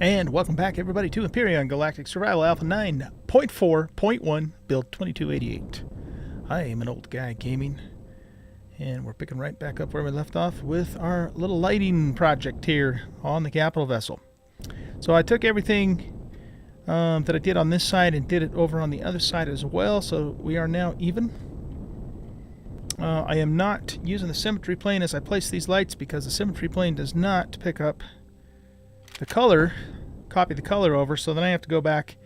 And welcome back, everybody, to Empyrion Galactic Survival Alpha 9.4.1, build 2288. I am an old guy gaming, and we're picking right back up where we left off with our little lighting project here on the capital vessel. So I took everything that I did on this side and did it over on the other side as well, so we are now even. I am not using the symmetry plane as I place these lights because the symmetry plane does not pick up the color, copy the color over, so then I have to go back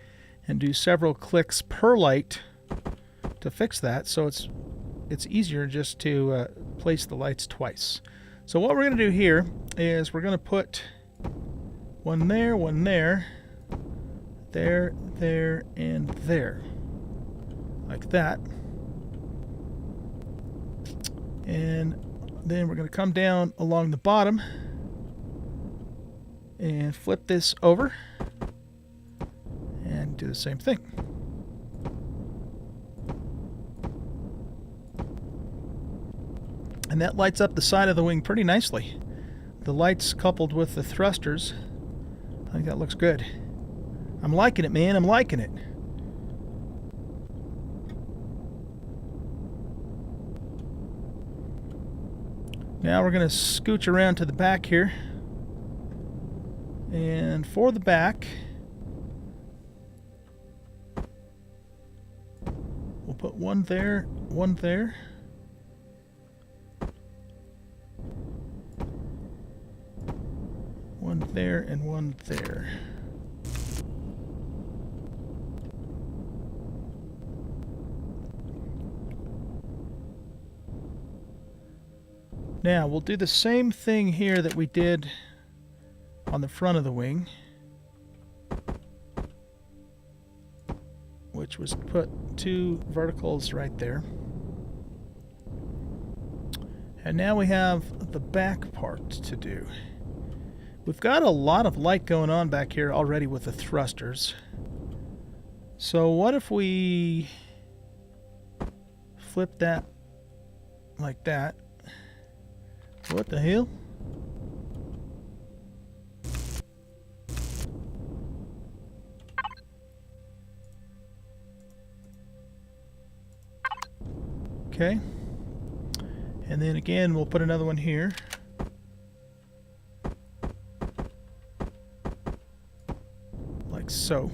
and do several clicks per light to fix that, so it's easier just to place the lights twice. So what we're going to do here is we're going to put one there, there, and there, like that. And then we're going to come down along the bottom and flip this over and do the same thing. And that lights up the side of the wing pretty nicely. The lights coupled with the thrusters, I think that looks good. I'm liking it, man. I'm liking it. Now we're going to scooch around to the back here. And for the back, we'll put one there, one there. One there and one there. Now we'll do the same thing here that we did on the front of the wing, which was put two verticals right there. And now we have the back part to do. We've got a lot of light going on back here already with the thrusters. So what if we flip that like that? What the hell? Okay. And then again, we'll put another one here. Like so.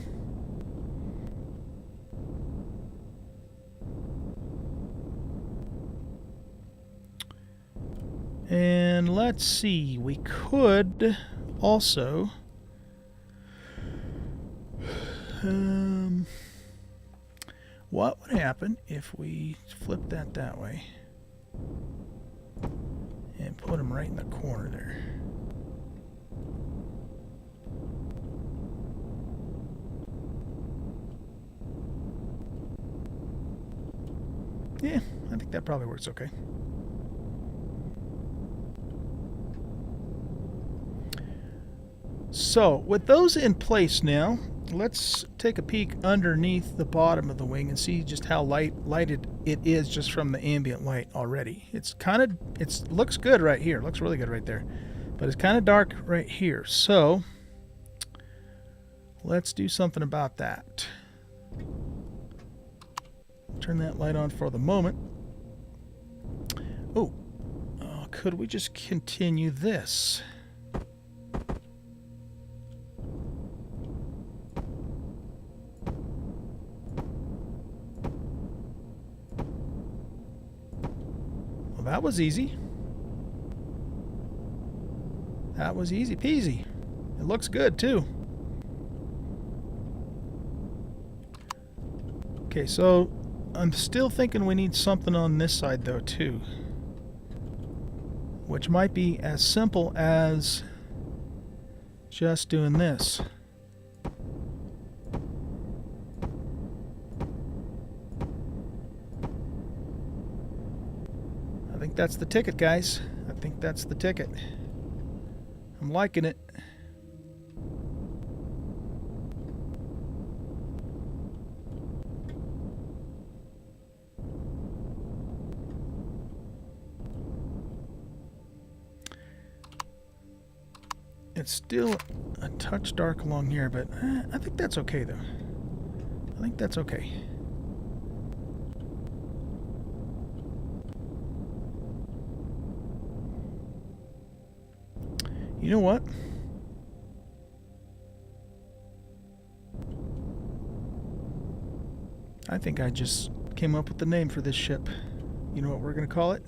And let's see, we could also what would happen if we flip that way and put them right in the corner there? Yeah, I think that probably works okay. So, with those in place now, let's take a peek underneath the bottom of the wing and see just how lighted it is just from the ambient light already. It looks good right here. It looks really good right there. But it's kind of dark right here. So, let's do something about that. Turn that light on for the moment. Oh, could we just continue this? That was easy. That was easy peasy. It looks good too. Okay, so I'm still thinking we need something on this side though too, which might be as simple as just doing this. I think that's the ticket, guys. I think that's the ticket. I'm liking it. It's still a touch dark along here, but I think that's okay, though. I think that's okay. You know what? I think I just came up with the name for this ship. You know what we're going to call it?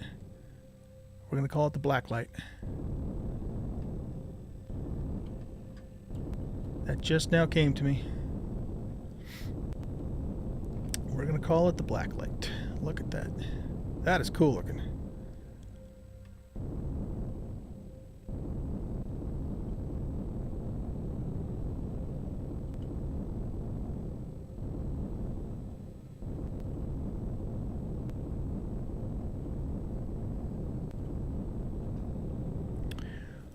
We're going to call it the Blacklight. That just now came to me. We're going to call it the Blacklight. Look at that. That is cool looking.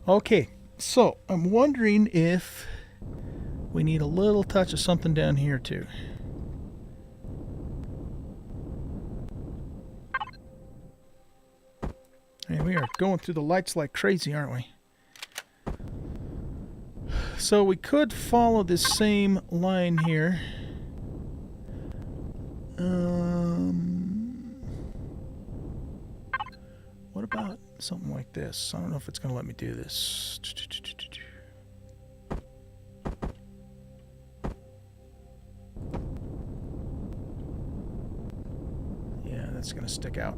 Okay, so I'm wondering if we need a little touch of something down here too. And we are going through the lights like crazy, aren't we? So we could follow this same line here. What about something like this? I don't know if it's going to let me do this. Yeah, that's going to stick out.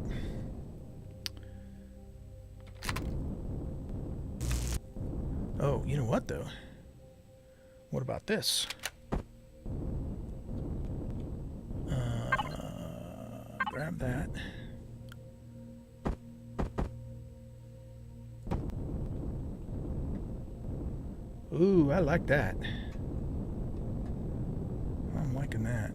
Oh, you know what, though? What about this? Grab that. Ooh, I like that. I'm liking that.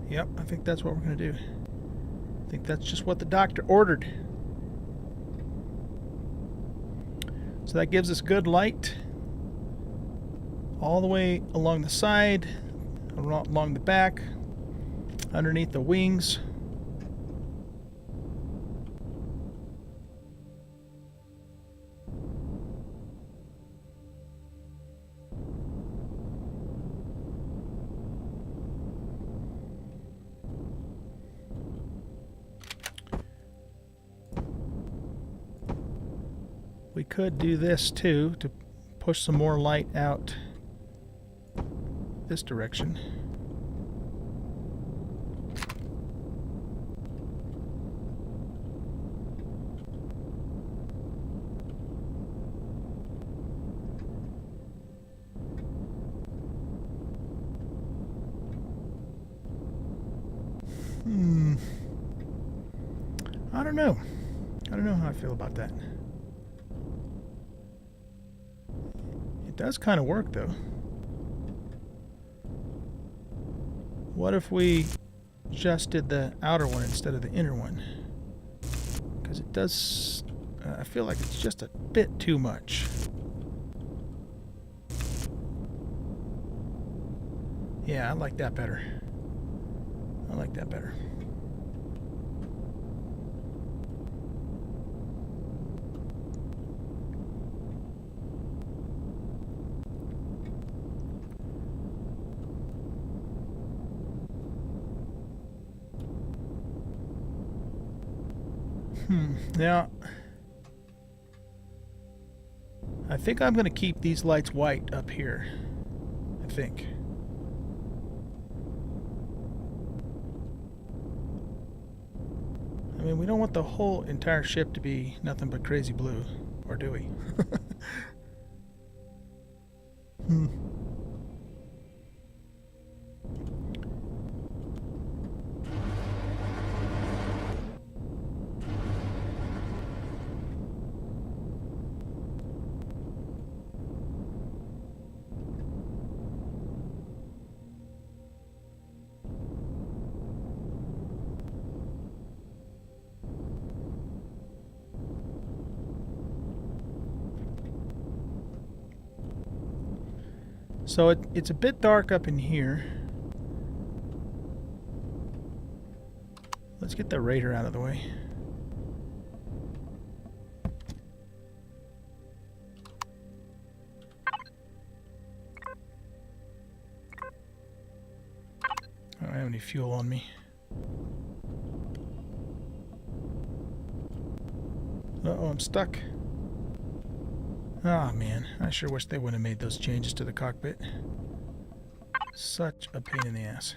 Yep, I think that's what we're going to do. I think that's just what the doctor ordered. So that gives us good light all the way along the side, along the back, underneath the wings. We could do this too to push some more light out this direction. I don't know. I don't know how I feel about that. It does kind of work, though. What if we just did the outer one instead of the inner one? Because it does... I feel like it's just a bit too much. Yeah, I like that better. I like that better. Now, I think I'm going to keep these lights white up here. I think. I mean, we don't want the whole entire ship to be nothing but crazy blue, or do we? So it's a bit dark up in here. Let's get the radar out of the way. I don't have any fuel on me. Uh-oh, I'm stuck. Ah, man. I sure wish they would have made those changes to the cockpit. Such a pain in the ass.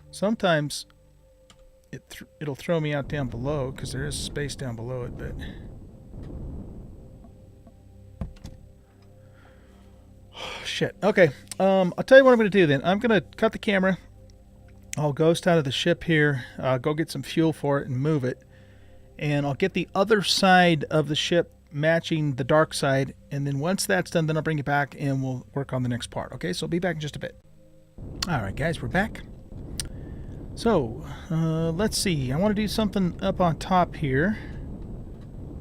Sometimes it'll throw me out down below because there is space down below it, but... Shit. Okay. I'll tell you what I'm going to do then. I'm going to cut the camera. I'll ghost out of the ship here, go get some fuel for it and move it. And I'll get the other side of the ship matching the dark side. And then once that's done, then I'll bring it back and we'll work on the next part. Okay, so I'll be back in just a bit. Alright guys, we're back. So, let's see. I want to do something up on top here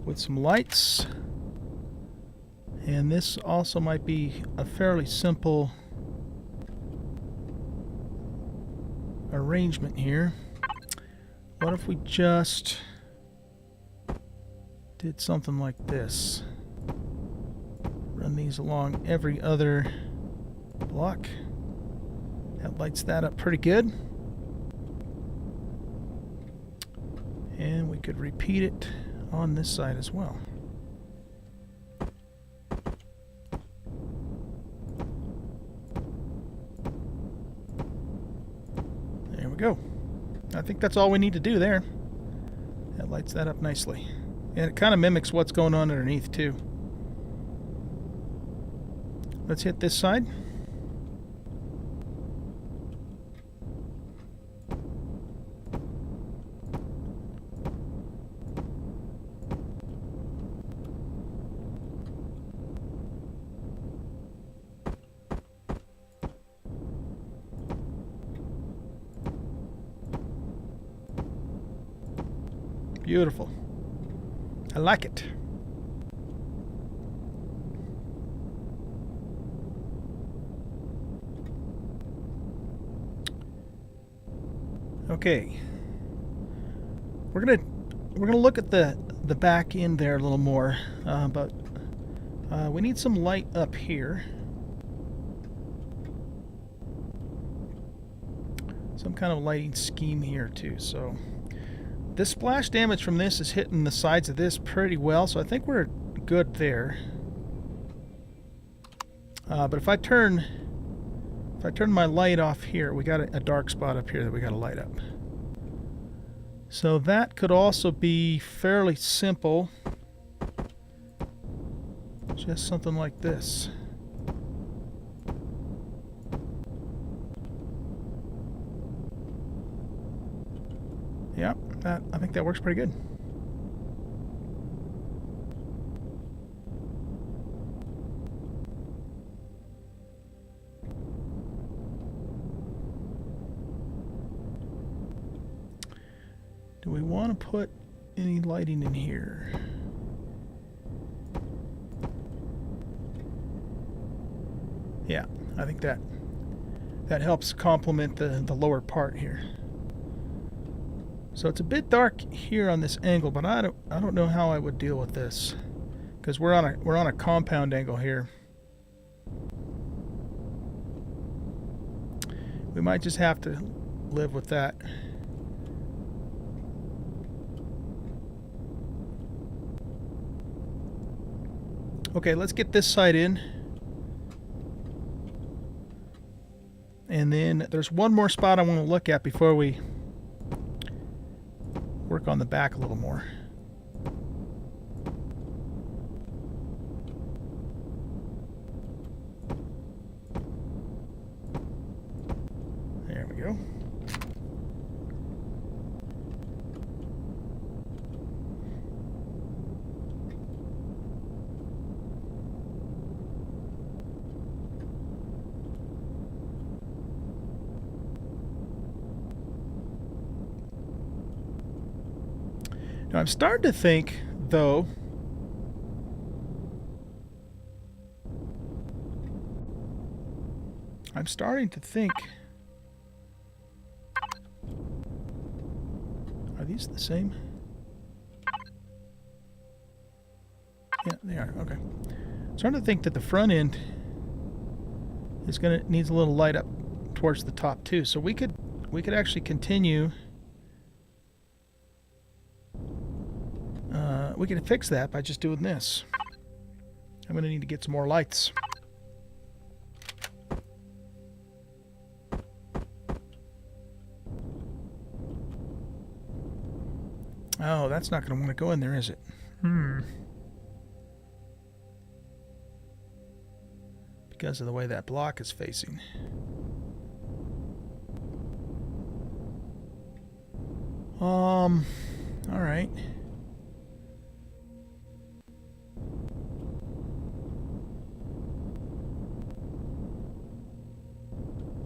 with some lights. And this also might be a fairly simple arrangement here. What if we just did something like this? Run these along every other block. That lights that up pretty good. And we could repeat it on this side as well. There we go. I think that's all we need to do there. That lights that up nicely. And it kind of mimics what's going on underneath too. Let's hit this side. Beautiful. I like it. Okay. We're gonna look at the back end there a little more, but we need some light up here. Some kind of lighting scheme here too. So this splash damage from this is hitting the sides of this pretty well, so I think we're good there. But if I turn my light off here, we got a dark spot up here that we got to light up. So that could also be fairly simple. Just something like this. Yep, I think that works pretty good. Do we want to put any lighting in here? Yeah, I think that helps complement the lower part here. So it's a bit dark here on this angle, but I don't know how I would deal with this, because we're on a compound angle here. We might just have to live with that. Okay, let's get this side in. And then there's one more spot I want to look at before we work on the back a little more. There we go. Now I'm starting to think, though, I'm starting to think... Are these the same? Yeah, they are. Okay. I'm starting to think that the front end is needs a little light up towards the top too. So we could actually continue. We can fix that by just doing this. I'm going to need to get some more lights. Oh, that's not going to want to go in there, is it? Because of the way that block is facing. All right.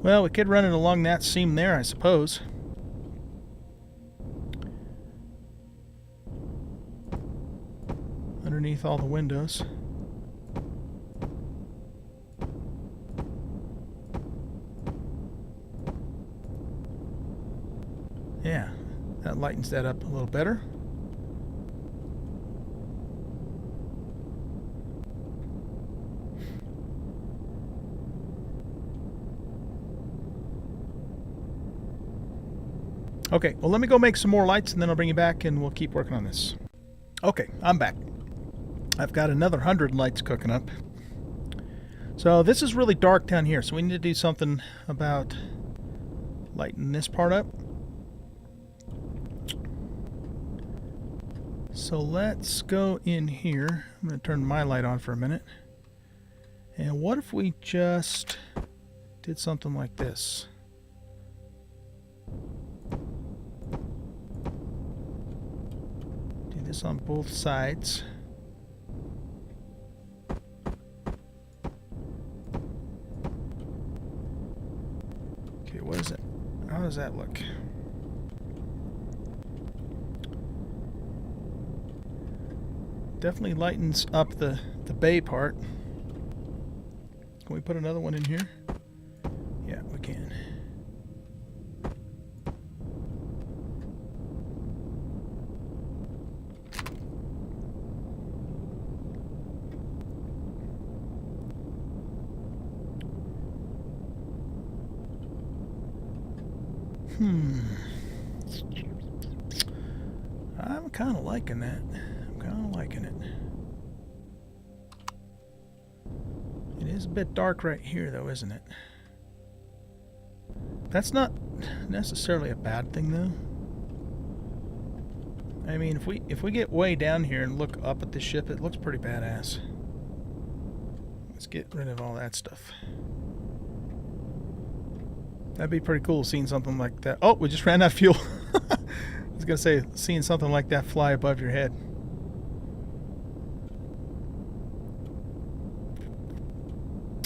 Well, we could run it along that seam there, I suppose. Underneath all the windows. Yeah, that lightens that up a little better. Okay, well, let me go make some more lights and then I'll bring you back and we'll keep working on this. Okay, I'm back. I've got another 100 lights cooking up. So this is really dark down here, so we need to do something about lighting this part up. So let's go in here. I'm going to turn my light on for a minute. And what if we just did something like this? Do this on both sides. Okay, what is it? How does that look? Definitely lightens up the bay part. Can we put another one in here? Yeah, we can. I'm kind of liking that. I'm kind of liking it. It is a bit dark right here, though, isn't it? That's not necessarily a bad thing, though. I mean, if we get way down here and look up at the ship, it looks pretty badass. Let's get rid of all that stuff. That'd be pretty cool, seeing something like that. Oh, we just ran out of fuel. I was gonna say, seeing something like that fly above your head.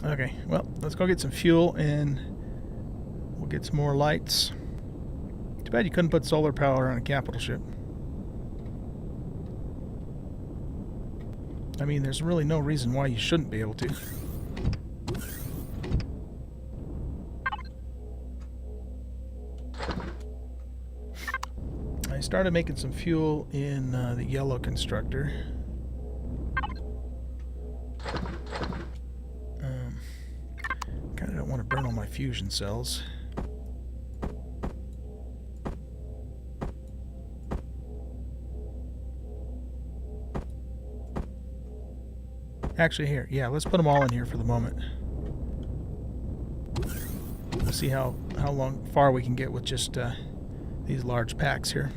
Okay, well, let's go get some fuel and we'll get some more lights. Too bad you couldn't put solar power on a capital ship. I mean, there's really no reason why you shouldn't be able to. I started making some fuel in the yellow constructor. Kind of don't want to burn all my fusion cells. Actually, here, yeah, let's put them all in here for the moment. We'll see how far we can get with just these large packs here.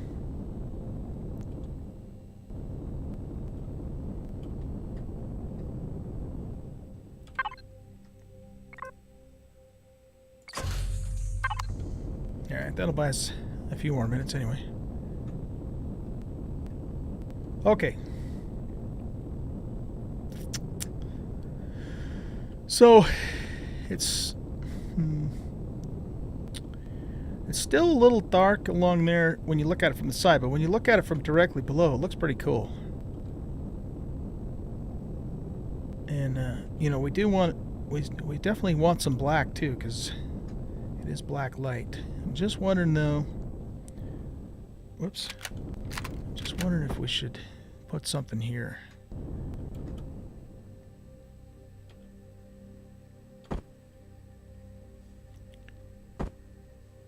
Alright, that'll buy us a few more minutes anyway. Okay. So, it's still a little dark along there when you look at it from the side, but when you look at it from directly below, it looks pretty cool. And you know, we we definitely want some black too, because it is black light. I'm just wondering though. Whoops. Just wondering if we should put something here.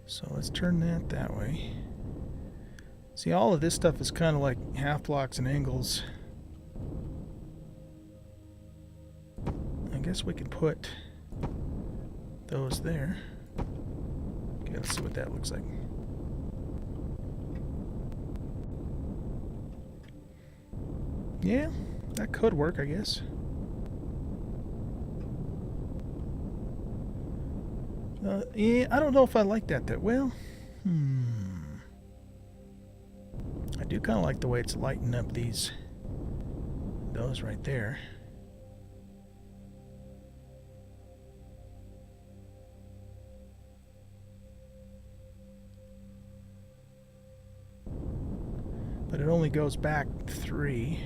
So let's turn that way. See, all of this stuff is kind of like half blocks and angles. I guess we can put those there. Okay, let's see what that looks like. Yeah, that could work, I guess. Yeah, I don't know if I like that well. I do kind of like the way it's lighting up those right there. But it only goes back 3.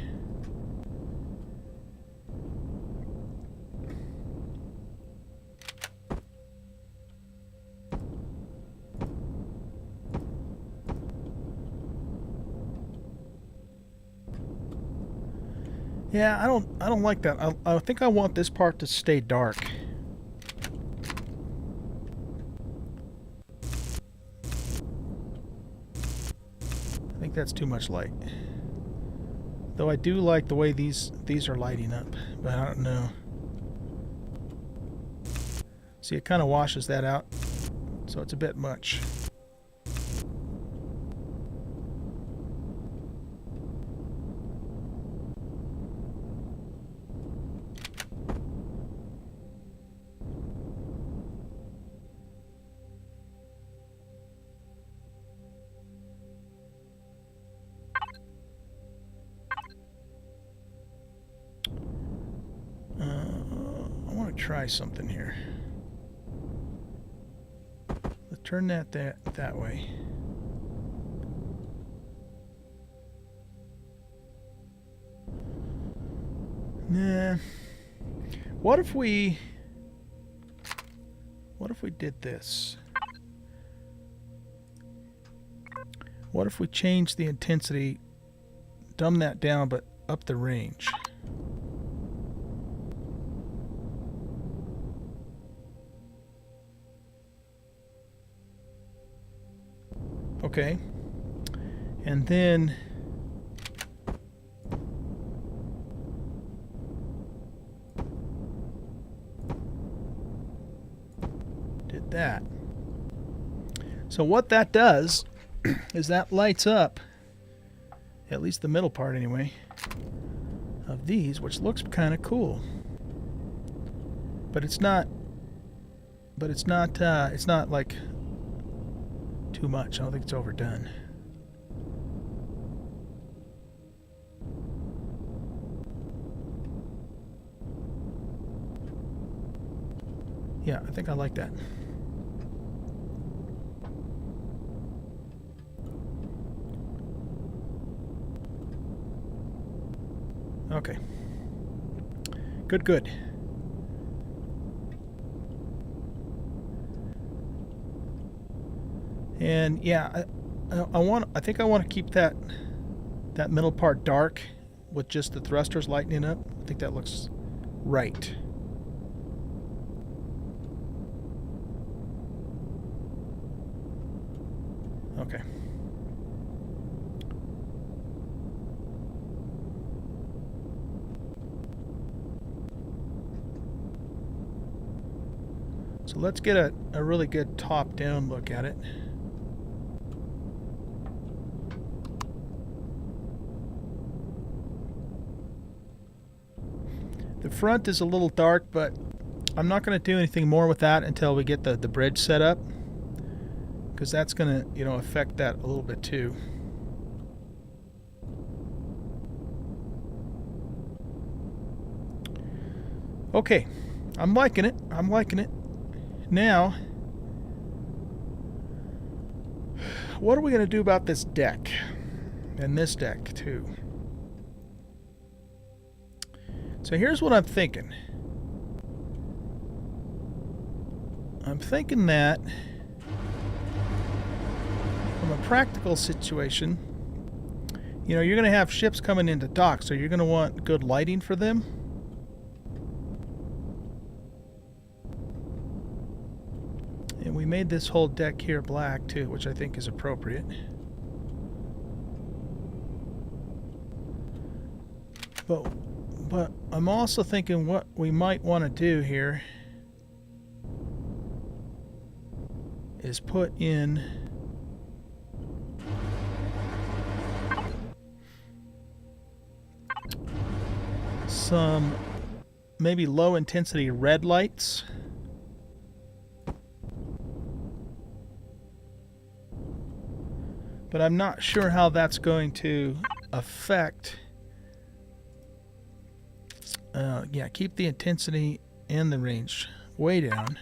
Yeah, I don't like that. I think I want this part to stay dark. I think that's too much light. Though I do like the way these are lighting up, but I don't know. See, it kind of washes that out, so it's a bit much. Try something here. Let's turn that way. Nah. What if we did this? What if we change the intensity, dumb that down, but up the range? Okay, and then did that. So what that does is that lights up, at least the middle part anyway, of these, which looks kind of cool. But it's not like too much. I don't think it's overdone. Yeah, I think I like that. Okay. Good. And yeah, I think I want to keep that middle part dark with just the thrusters lightening up. I think that looks right. Okay. So let's get a really good top-down look at it. The front is a little dark, but I'm not going to do anything more with that until we get the bridge set up, because that's going to, affect that a little bit too. Okay, I'm liking it. Now, what are we going to do about this deck? And this deck too. So here's what I'm thinking. I'm thinking that from a practical situation, you know, you're going to have ships coming into dock, so you're going to want good lighting for them. And we made this whole deck here black too, which I think is appropriate. But I'm also thinking what we might want to do here is put in some maybe low intensity red lights. But I'm not sure how that's going to affect. Yeah, keep the intensity and the range way down.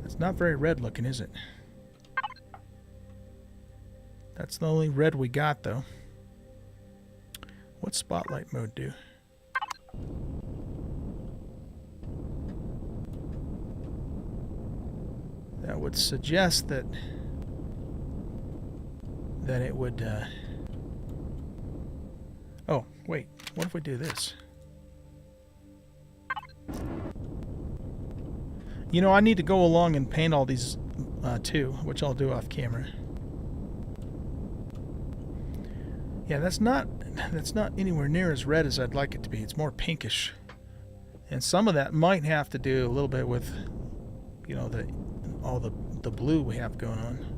It's not very red looking, is it? That's the only red we got, though. What's spotlight mode do? That would suggest that it would... Oh, wait. What if we do this? You know, I need to go along and paint all these too, which I'll do off camera. Yeah, that's not anywhere near as red as I'd like it to be. It's more pinkish. And some of that might have to do a little bit with, you know, all the blue we have going on.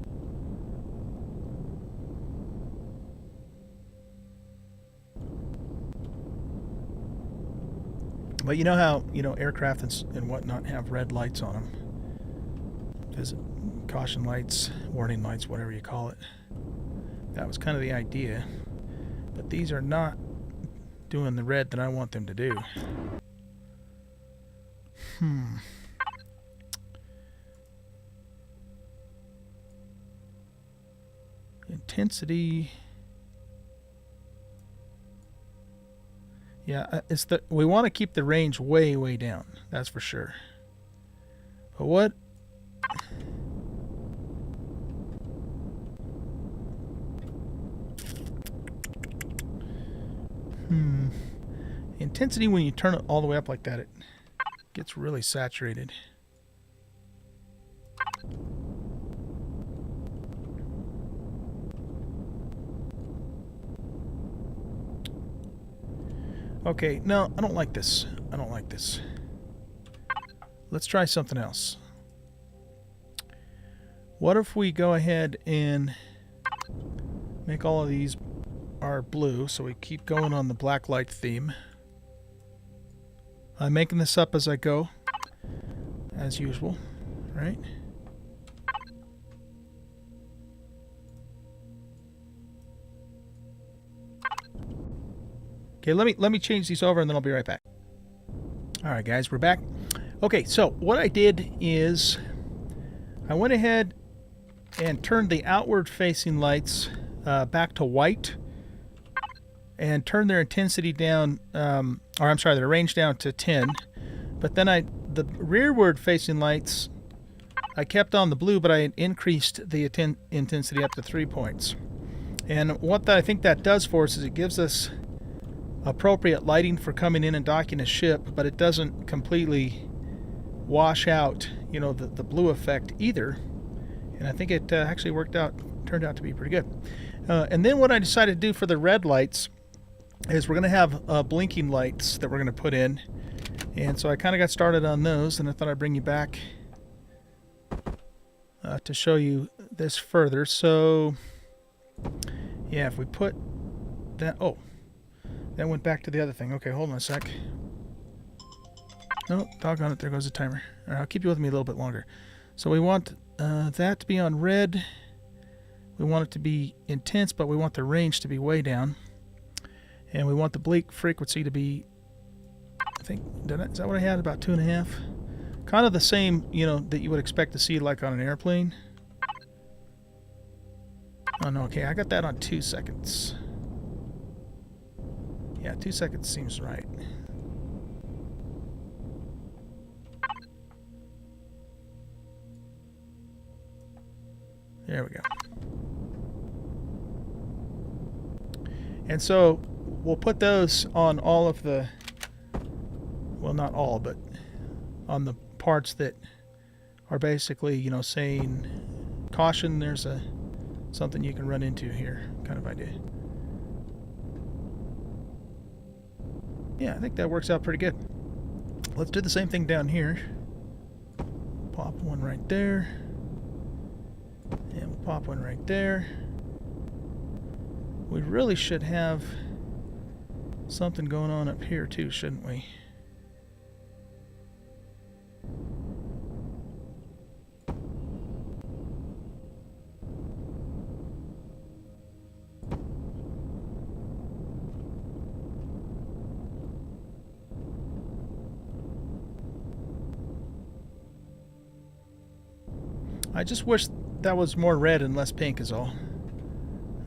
But you know how, you know, aircraft and whatnot have red lights on them. Visit caution lights, warning lights, whatever you call it. That was kind of the idea. But these are not doing the red that I want them to do. Intensity. Yeah, we want to keep the range way, way down. That's for sure. But what? Intensity, when you turn it all the way up like that, it gets really saturated. Okay, no, I don't like this. I don't like this. Let's try something else. What if we go ahead and make all of these are blue, so we keep going on the Blacklight theme. I'm making this up as I go, as usual, right? Okay, let me change these over and then I'll be right back. All right, guys, we're back. Okay, so what I did is I went ahead and turned the outward-facing lights back to white and turned their intensity down, or I'm sorry, their range down to 10. But then the rearward-facing lights, I kept on the blue, but I increased the intensity up to 3 points. And what I think that does for us is it gives us appropriate lighting for coming in and docking a ship, but it doesn't completely wash out, you know, the blue effect either. And I think it actually turned out to be pretty good. And then what I decided to do for the red lights is we're going to have blinking lights that we're going to put in. And so I kind of got started on those, and I thought I'd bring you back to show you this further. So, yeah, if we put that... Oh, that went back to the other thing. Okay, hold on a sec. No, doggone it, there goes the timer. All right, I'll keep you with me a little bit longer. So we want that to be on red. We want it to be intense, but we want the range to be way down. And we want the blink frequency to be, I think, is that what I had? About 2.5? Kind of the same, you know, that you would expect to see like on an airplane. Oh, no, okay, I got that on 2 seconds. Yeah, 2 seconds seems right. There we go. And so we'll put those on all of the, well, not all, but on the parts that are basically, you know, saying caution, there's something you can run into here kind of idea. Yeah, I think that works out pretty good. Let's do the same thing down here. Pop one right there. And we'll pop one right there. We really should have something going on up here too, shouldn't we? I just wish that was more red and less pink is all.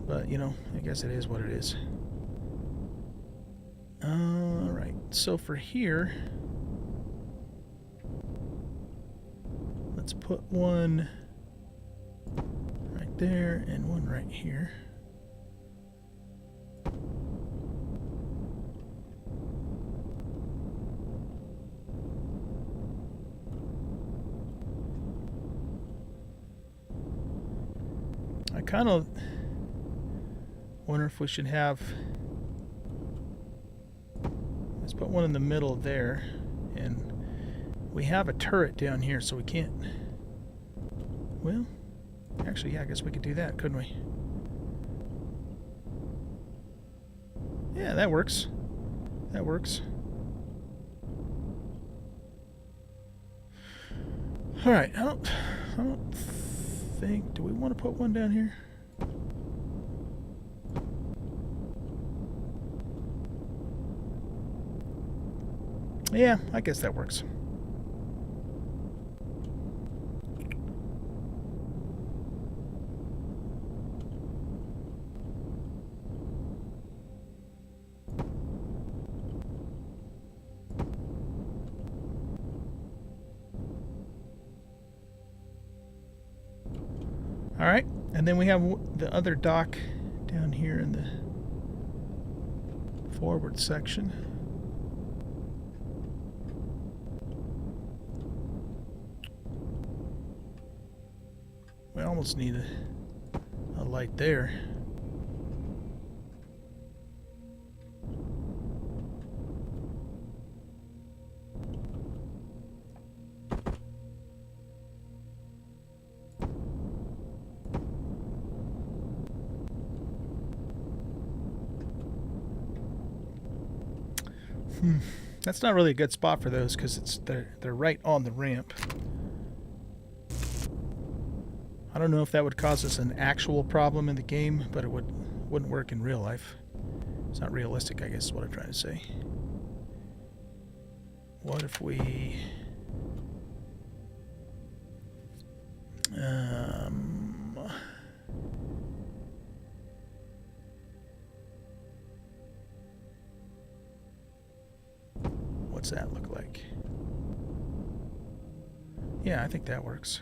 But, you know, I guess it is what it is. Alright, so for here, let's put one right there and one right here. I kind of wonder if we should have, let's put one in the middle there, and we have a turret down here, so we can't, well, actually, yeah, I guess we could do that, couldn't we? Yeah, that works. That works. Alright, I don't think, do we want to put one down here? Yeah, I guess that works. All right, and then we have the other dock down here in the forward section. We almost need a light there. That's not really a good spot for those because they're right on the ramp. I don't know if that would cause us an actual problem in the game, but it wouldn't work in real life. It's not realistic, I guess is what I'm trying to say. What if we what's that look like? Yeah, I think that works.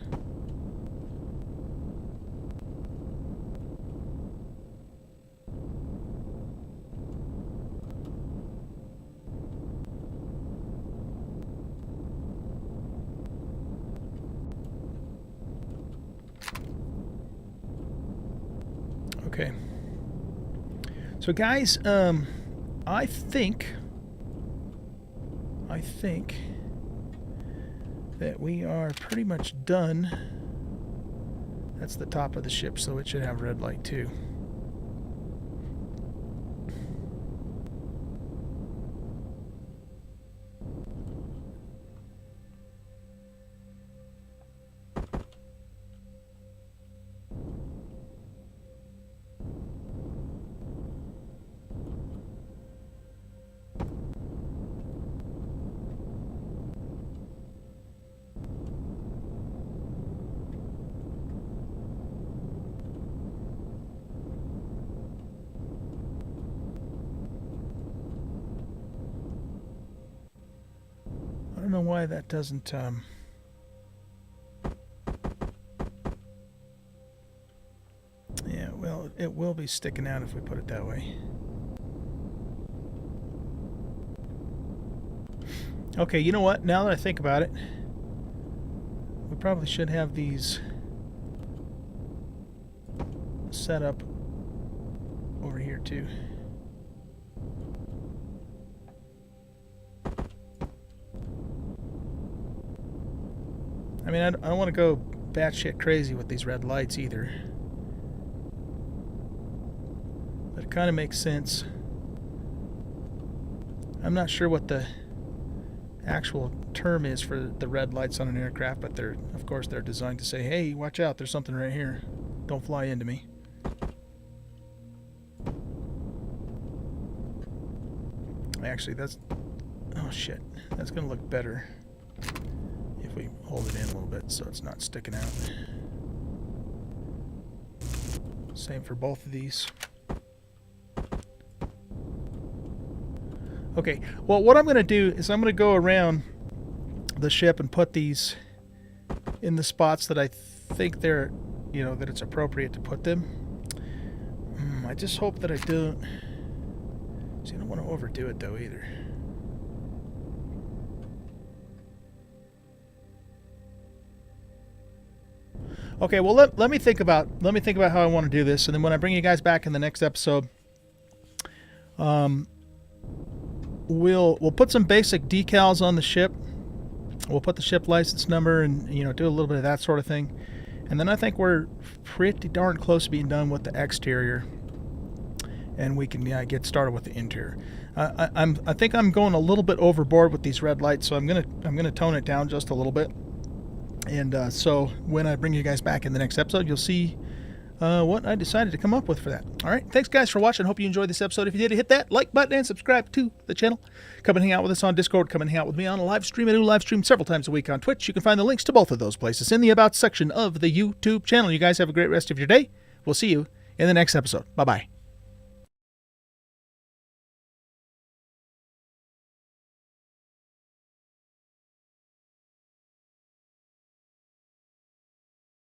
Okay. So guys, I think that we are pretty much done. That's the top of the ship, so it should have red light too. I don't know why that doesn't will be sticking out if we put it that way. Okay, you know what? Now that I think about it, we probably should have these set up over here too. I mean, I don't want to go batshit crazy with these red lights either. But it kind of makes sense. I'm not sure what the actual term is for the red lights on an aircraft, but they're, of course, they're designed to say, hey, watch out, there's something right here. Don't fly into me. Actually, that's... oh, shit. That's going to look better if we hold it in a little bit so it's not sticking out. Same for both of these. Okay, well, what I'm going to do is I'm going to go around the ship and put these in the spots that I think they're, you know, that it's appropriate to put them. I just hope that I don't... see, I don't want to overdo it, though, either. Okay, well, let me think about how I want to do this, and then when I bring you guys back in the next episode, we'll put some basic decals on the ship. We'll put the ship license number and, you know, do a little bit of that sort of thing. And then I think we're pretty darn close to being done with the exterior, and we can get started with the interior. I think I'm going a little bit overboard with these red lights, so I'm gonna tone it down just a little bit. And so when I bring you guys back in the next episode, you'll see what I decided to come up with for that. All right, thanks guys for watching. Hope you enjoyed this episode. If you did, hit that like button and subscribe to the channel. Come and hang out with us on Discord. Come and hang out with me on a live stream. I do live stream several times a week on Twitch. You can find the links to both of those places in the About section of the YouTube channel. You guys have a great rest of your day. We'll see you in the next episode. Bye-bye.